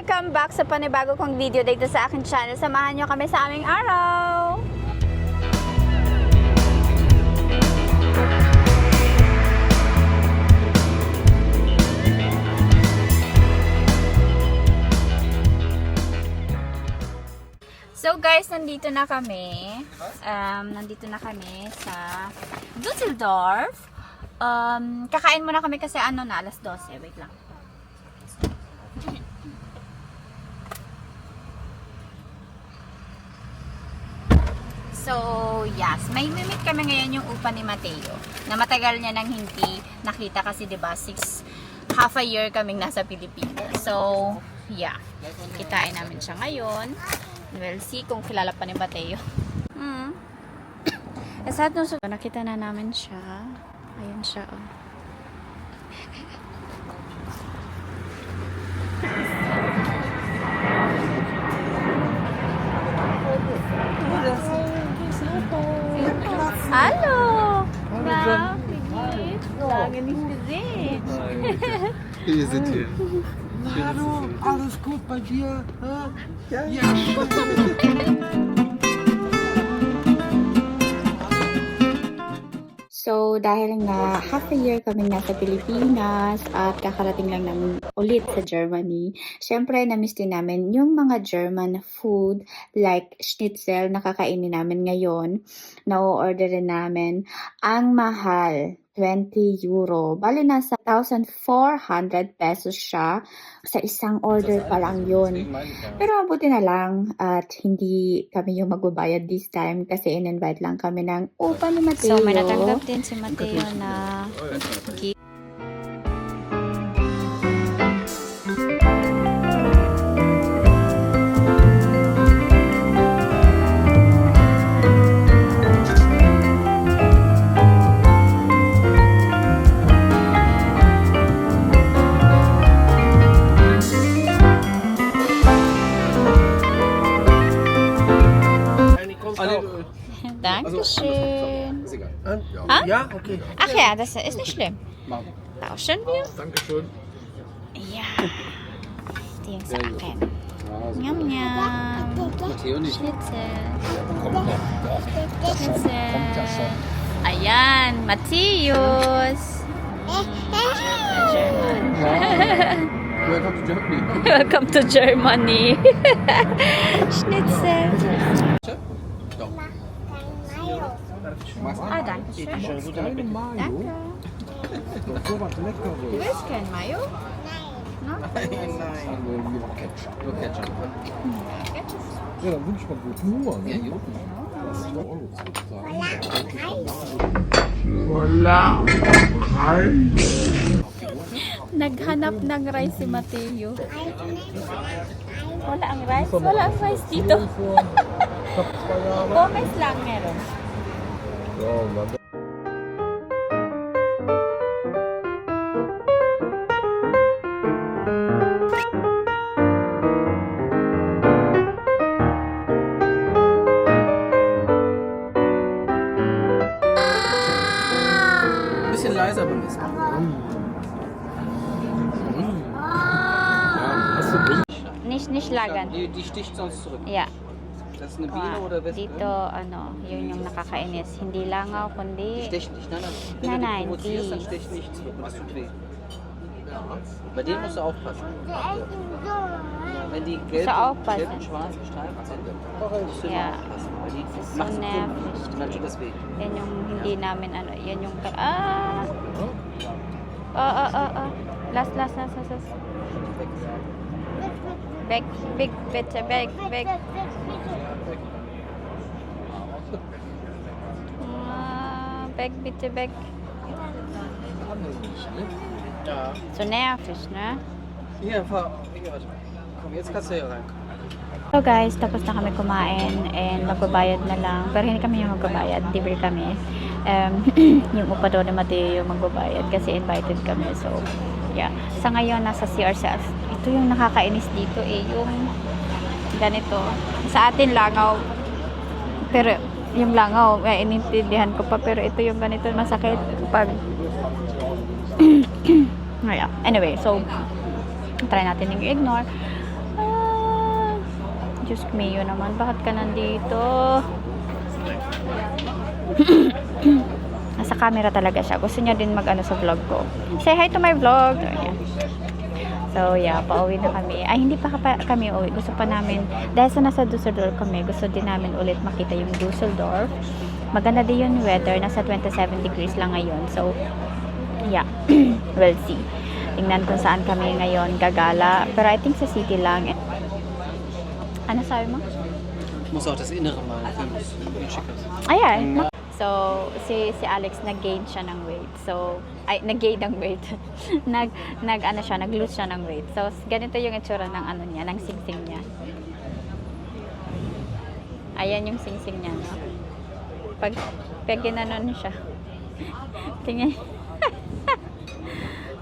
Welcome back sa panibago kong video dito sa aking channel. Samahan nyo kami sa aming araw! So guys, nandito na kami. Nandito na kami sa Dusseldorf. Kakain muna kami kasi ano na, alas 12. Wait lang. So, yes. May meet kami ngayon yung upa ni Mateo. Na matagal niya nang hindi nakita kasi 'di ba, half a year kaming nasa Pilipinas. So, yeah. Kitain namin siya ngayon. We'll see kung kilala pa ni Mateo. So, nakita na namin siya. Ayun siya, oh. Hallo! Na, wie geht's? Lange nicht gesehen. Wir sind hier. Hallo, alles gut bei dir? Ja. So, dahil nga half a year kami nasa Pilipinas at kakarating lang namin ulit sa Germany, syempre na-miss din namin yung mga German food like schnitzel na kakainin namin ngayon. Na-orderin namin. Ang mahal, 20 euro. Bali, nasa 1,400 pesos siya. Sa isang order pa lang yun. Pero mabuti na lang at hindi kami yung magbabayad this time kasi in-invite lang kami ng upa ni Mateo. So, may natanggap din si Mateo na gift. Dankeschön. Ja, okay. Ach ja, das ist nicht schlimm. Tauschen wir? Dankeschön. Ja. Die sa akin. Yum, yum. Matteo nicht. Schnitzel. Schnitzel. Ayan, Matthias. German. Welcome to Germany. Welcome to Germany. Schnitzel. Ah, danke schön. Deine Mayo? Danke. Doch sowas Du Leckeres. willst kein Mayo? No? Nur Ketchup. Nur Ketchup. Ja, dann wünsch mal gut Hunger, Ja, ne? jo. Das ist doch auch sozusagen. Naghanap ng rice si Mateo. Wala ang rice? Wala ang rice dito. Gomez lang meron. Ja, und dann Bisschen leiser beim Essen. Nicht lagan. Die sticht sonst zurück. Yeah. Das ist eine Biene oder Wespe? Dito, ano, yun yung nakakainis. Hindi langaw, Die kundi... stechen nicht. Nein, nein. Wenn Nein, du nein, die provozierst, die- dann stechen die nicht zurück. Das tut weh. Bei denen musst du aufpassen. Wenn die gelb, Musst du aufpassen. gelb und schwarz gestreift sind, musst du immer Ja. aufpassen. Weil die ist so machen nervig. und dann tut das weh. Yan yung hindi namin, ano, yan yung... Las. Weg, bitte, weg. Weg, bitte, weg. Ja. So nervig, ne? Hier, fahr. Hier, warte. Komm, jetzt kannst du hier rein. So guys, tapos na kami kumain and magbabayad na lang. Pero hindi kami yung magbabayad, libre kami. Yung upa doon ni Mateo yung magbabayad kasi invited kami. So, yeah. Sa ngayon, nasa CRCF. Ito yung nakakainis dito yung ganito. Sa atin langaw. Pero yung langaw, inintindihan ko pa. Pero ito yung ganito, masakit pag anyway, so try natin yung ignore. Diyos mio naman, bakit ka nandito? Nasa camera talaga siya. Gusto niya din mag-ano sa vlog ko. Say hi to my vlog. Ayan. So, yeah, pauwi na kami. Ay, hindi pa kami uwi. Gusto pa namin, dahil sa nasa Dusseldorf kami, gusto din namin ulit makita yung Dusseldorf. Maganda din yung weather. Nasa 27 degrees lang ngayon. So, yeah, we'll see. Tingnan kung saan kami ngayon gagala. Pero I think sa city lang. Ano sabi mo? Ich muss auch das Innere mal filmen. Wie schick das. Ayan. So, si Alex nag-gain siya ng weight. So, nag-gain ng weight. Nag-lose siya ng weight. So, ganito yung itsura ng ano niya, ng singsing niya. Ayan yung singsing niya, no? Pag ginanon siya. Tingnan.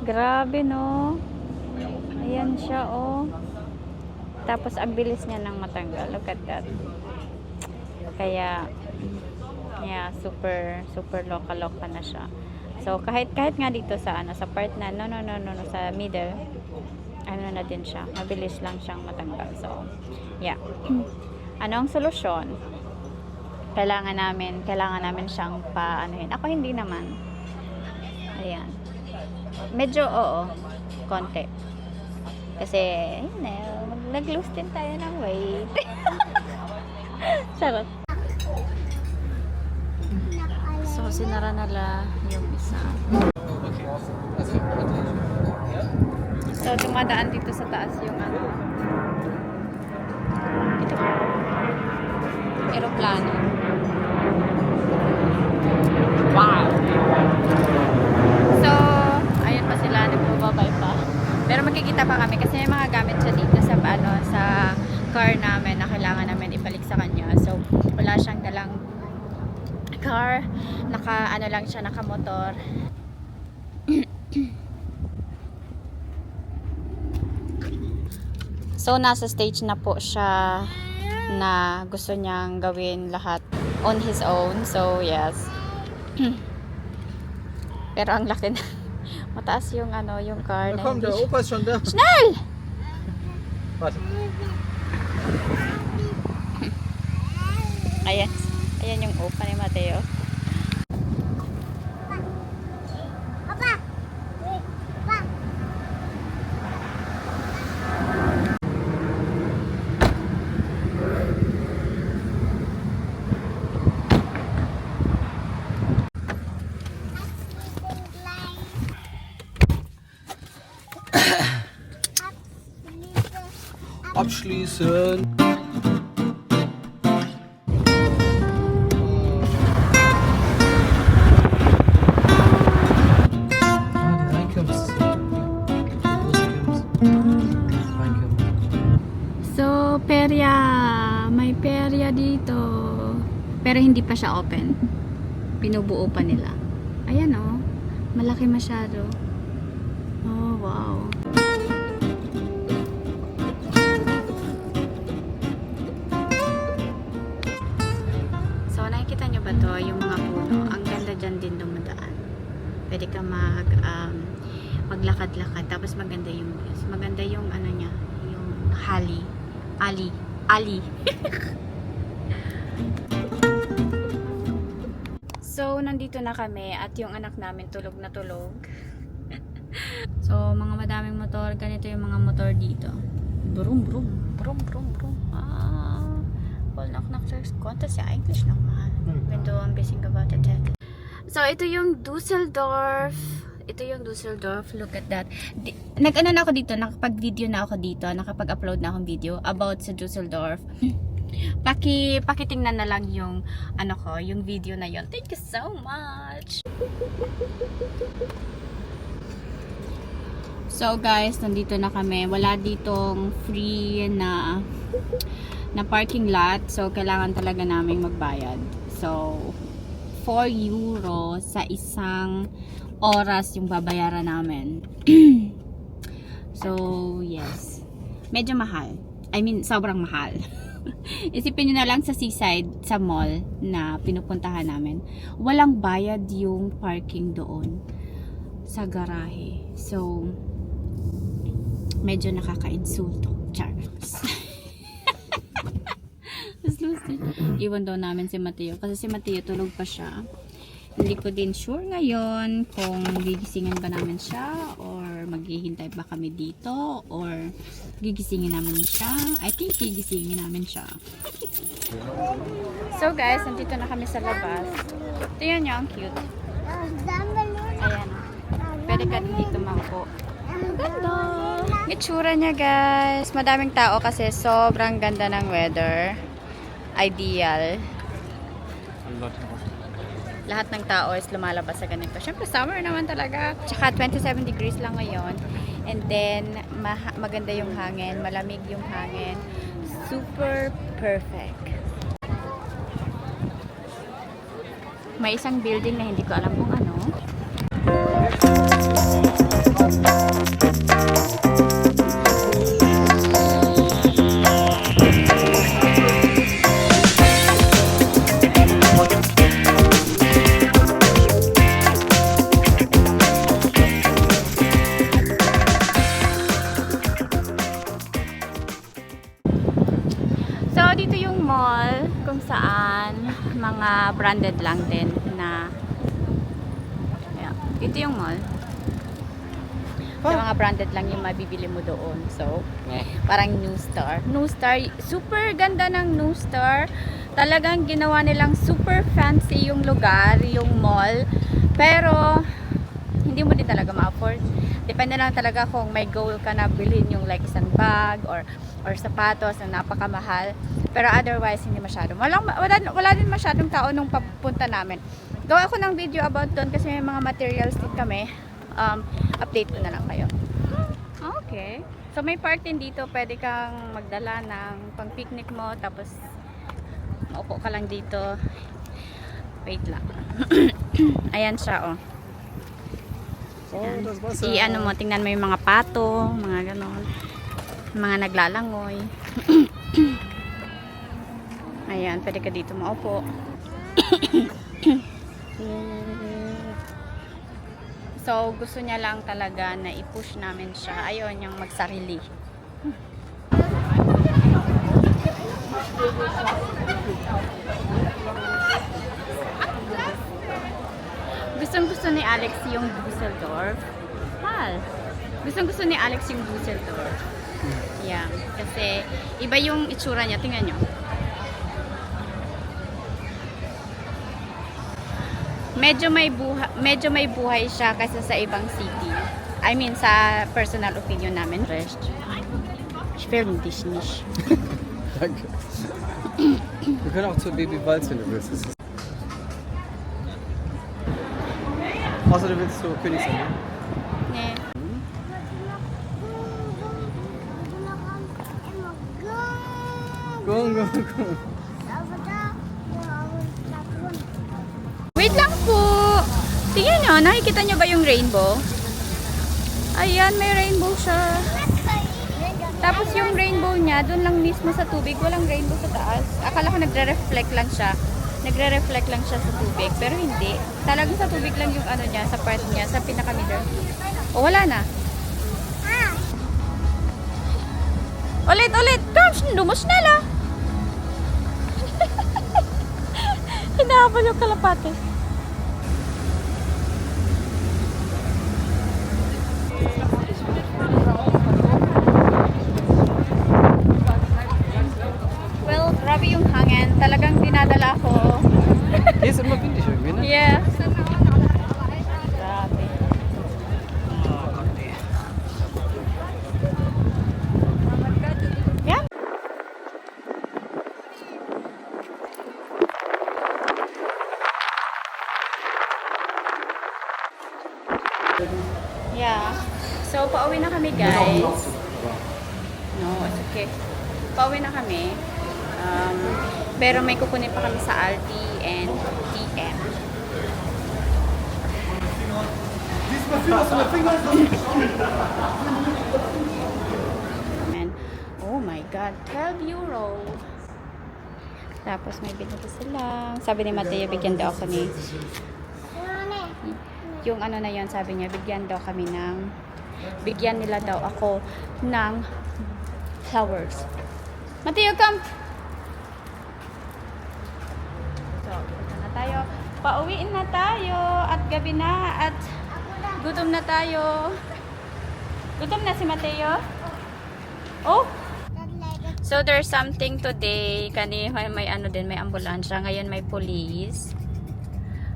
Grabe, no? Ayan siya, oh. Tapos, ang bilis niya nang matanggal. Look at that. Kaya, yeah, super loka-loka na siya. So, kahit nga dito sa, sa part na, no, sa middle, ano na din siya. Mabilis lang siyang matanggal. So, yeah. Ano ang solusyon? Kailangan namin siyang paanohin. Ako hindi naman. Ayan. Medyo, oo. Konti. Kasi, nag-lose din tayo ng weight. Charot. So, sinara nila yung isa. So, dumadaan dito sa taas yung ano. Ito. Aeroplano. Wow! So, ayun pa sila. Nagbababay pa. Pero magkikita pa kami kasi may mga gamit siya dito sa sa car namin na kailangan namin ibalik sa kanya. So, wala siyang dalang car. Ano lang siya, naka-motor. So, nasa stage na po siya na gusto niyang gawin lahat on his own. So, yes. Pero ang laki na. Mataas yung yung car na Komm, der Opa ist schon da. Schnell! Warte. Ayan. Ayan yung opa ni Mateo. Papa! Papa! Abschließen. So, perya. May perya dito. Pero hindi pa siya open. Pinubuo pa nila. Ayan oh. Malaki masyado. Oh, wow. So, nakikita nyo ba to? Yung mga puno. Ang ganda dyan din dumadaan. Pwede ka maglakad-lakad. Tapos maganda yung views. Maganda yung ano niya. Yung Ali. So, nandito na kami at yung anak namin tulog na tulog. So, mga madaming motor. Ganito yung mga motor dito. Brum. Voll noch nach Deutsch. Konntest ja eigentlich nochmal. Wenn du ein bisschen gewartet hättest. So, ito yung Dusseldorf. Look at that. Nag-ano na ako dito. Nakapag-video na ako dito. Nakapag-upload na akong video about sa Dusseldorf. Pakitingnan na lang yung yung video na yon. Thank you so much. So guys, nandito na kami. Wala ditong free na parking lot. So kailangan talaga naming magbayad. So 4 euro sa isang oras yung babayaran namin. So yes. Medyo mahal. I mean, sobrang mahal. Isipin nyo na lang sa seaside, sa mall na pinupuntahan namin, walang bayad yung parking doon sa garahe. So, medyo nakaka-insulto. Char. iwan daw namin si Mateo. Kasi si Mateo tulog pa siya. Hindi ko din sure ngayon kung gigisingin ba namin siya or maghihintay ba kami dito or gigisingin namin siya. I think gigisingin namin siya. So guys, nandito na kami sa labas. Tingnan nyo, ang cute. Ayan. Pwede ka dito maupo. Ganda! Itsura niya guys. Madaming tao kasi sobrang ganda ng weather. Ideal. Lahat ng tao is lumalabas sa ganito. Siyempre, summer naman talaga. Tsaka 27 degrees lang ngayon. And then, maganda yung hangin. Malamig yung hangin. Super perfect. May isang building na hindi ko alam kung ano. So, dito yung mall kung saan mga branded lang din na yeah, ito yung mall. So, mga branded lang yung mabibili mo doon. So, parang New Star. New Star, super ganda ng New Star. Talagang ginawa nilang super fancy yung lugar, yung mall. Pero, hindi mo din talaga ma-afford. Depende lang talaga kung may goal ka na bilhin yung like isang bag or sapatos na napakamahal. Pero otherwise, hindi masyado. Wala din masyadong tao nung papunta namin. Gawa ko ng video about doon kasi may mga materials din kami. Update ko na lang kayo. Okay. So may part din dito, pwede kang magdala ng pang picnic mo, tapos maupo ka lang dito. Wait lang. Ayan siya, oh. Ayan. I-ano mo, tingnan mo yung mga pato, mga ganon. Mga naglalangoy. Ayan, pwede ka dito maupo. So, gusto niya lang talaga na i-push namin siya. Ayaw niyang magsarili. Gustong-gusto ni Alex yung Dusseldorf. Mahal. Gustong-gusto ni Alex yung Dusseldorf. Yeah. Kasi, iba yung itsura niya. Tingnan nyo. Medyo may buhay siya kaysa sa ibang city. I mean, sa personal opinion namin. Ich will dich nicht. Danke. Wir können auch zur Baby Walz, wenn du willst. Außer du willst zur Königsallee. Nee. Go. Wait lang po. Tingnan nyo, nakikita nyo ba yung rainbow? Ayan, may rainbow siya. Tapos yung rainbow niya, dun lang mismo sa tubig. Walang rainbow sa taas. Akala ko nagre-reflect lang siya. Nagre-reflect lang siya sa tubig. Pero hindi. Talagang sa tubig lang yung ano niya, sa part niya, sa pinaka-middle. O, wala na. Ulit! Come! Lumos na la! Hinahabol yung kalapate. Well, grabe yung hangin. Talagang dinadala ko. Hier ist immer windig irgendwie, ne? Yeah. Grabe. Yeah. Yeah. So, pauwi na kami, guys. No, it's okay. Pauwi na kami. Pero may kukunin pa kami sa Aldi and DM. And, oh my God, 12 euro. Tapos may binili sila. Sabi ni Mateo, bigyan daw ako ni... Yung ano na yon, sabi niya, bigyan nila daw ako ng flowers. Mateo, come! So, punta na tayo. Pauwiin na tayo. At gabi na. At gutom na tayo. Gutom na si Mateo? Oh! So, there's something today. May ano din, may ambulansya. Ngayon may police.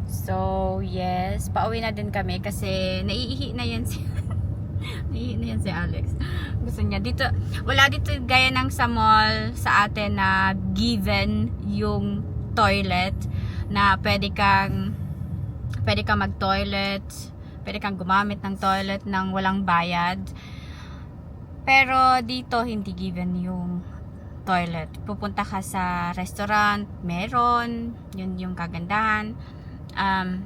So, yes. Pauwi na din kami kasi naiihi na yan si Alex. Gusto niya. Dito, wala dito gaya ng sa mall sa atin na given yung toilet na pwede kang mag-toilet, pwede kang gumamit ng toilet nang walang bayad. Pero dito hindi given yung toilet. Pupunta ka sa restaurant, meron, yun yung kagandahan.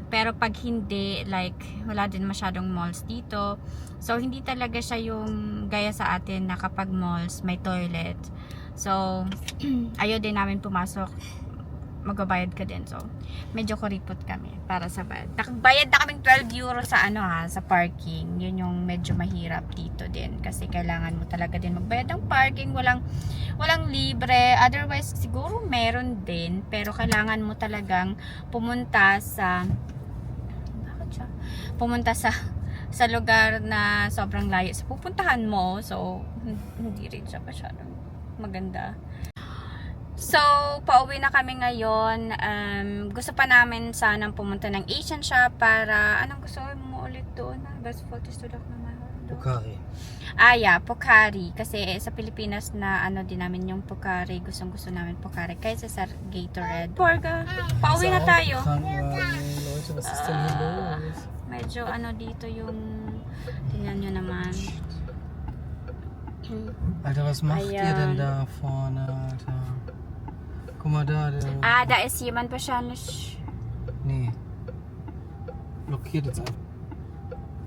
Pero pag hindi, like, wala din masyadong malls dito. So, hindi talaga siya yung gaya sa atin na kapag malls, may toilet. So, ayaw din namin pumasok. Magbabayad ka din. So, medyo kuripot kami para sa bayad. Nakagbayad na kaming 12 euro sa sa parking. Yun yung medyo mahirap dito din. Kasi kailangan mo talaga din magbayad ng parking. Walang libre. Otherwise, siguro meron din. Pero kailangan mo talagang pumunta sa lugar na sobrang layo. So, pupuntahan mo. So, hindi rin siya masyadong maganda. So, pauwi na kami ngayon. Gusto pa namin sanang pumunta ng Asian shop para, anong gusto mo ulit doon? Best photos to look naman. Pocari. Yeah, Pocari. Kasi sa Pilipinas na din namin yung Pocari. Gustong-gusto namin Pocari. Kaysa sa Gatorade. Porga, pauwi na tayo. Leute, was ist denn hier los? Medyo dito yung, tingnan nyo naman. Alter, was macht ihr denn da vorne, Alter? Guck mal da, der... Da ist jemand wahrscheinlich. Nee. Blockiert jetzt einfach.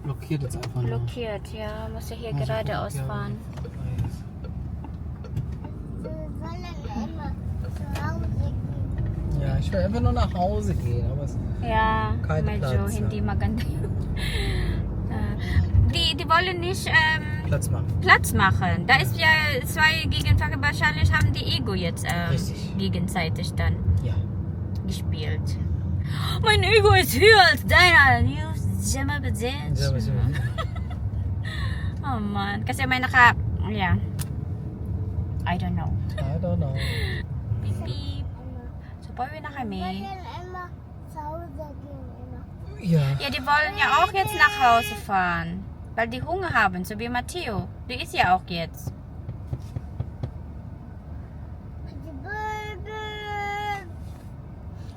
Blockiert jetzt einfach nur. Blockiert, ja. Muss er hier Muss ich geradeaus blockieren. fahren. Ja, ich will einfach nur nach Hause gehen, aber es Ja, Kein medyo Platz, hindi ja. maganda yun. Die wollen nicht Platz machen. Platz machen. Da ist ja zwei Gegenfahrer, wahrscheinlich haben die Ego jetzt Richtig. gegenseitig dann Ja. gespielt. Mein Ego ist höher als deiner. You Jemma Bedens. Ja, was immer. Oh man. Kasi may yeah. I don't know. I don't know. Beep beep. So, pauwi na kami. Ja. Ja, die wollen ja auch jetzt nach Hause fahren. Weil die Hunger haben, so wie Matteo. Der ist ja auch jetzt.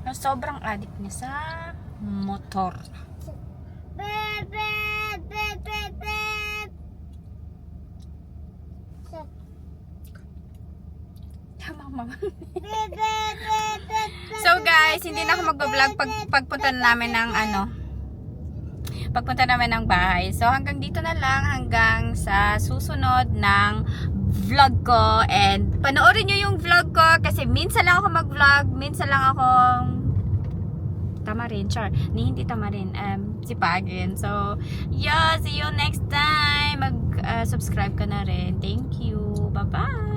Na sobrang addict niya sa motor. So guys, hindi na ako mag-vlog pagpunta namin ng pagpunta namin ng bahay. So hanggang dito na lang, hanggang sa susunod ng vlog ko, and panoorin nyo yung vlog ko kasi minsan lang ako mag-vlog, minsan lang ako tamarin, hindi tamarin, sipagin. So yeah, see you next time. Mag-subscribe ka na rin. Thank you. Bye-bye.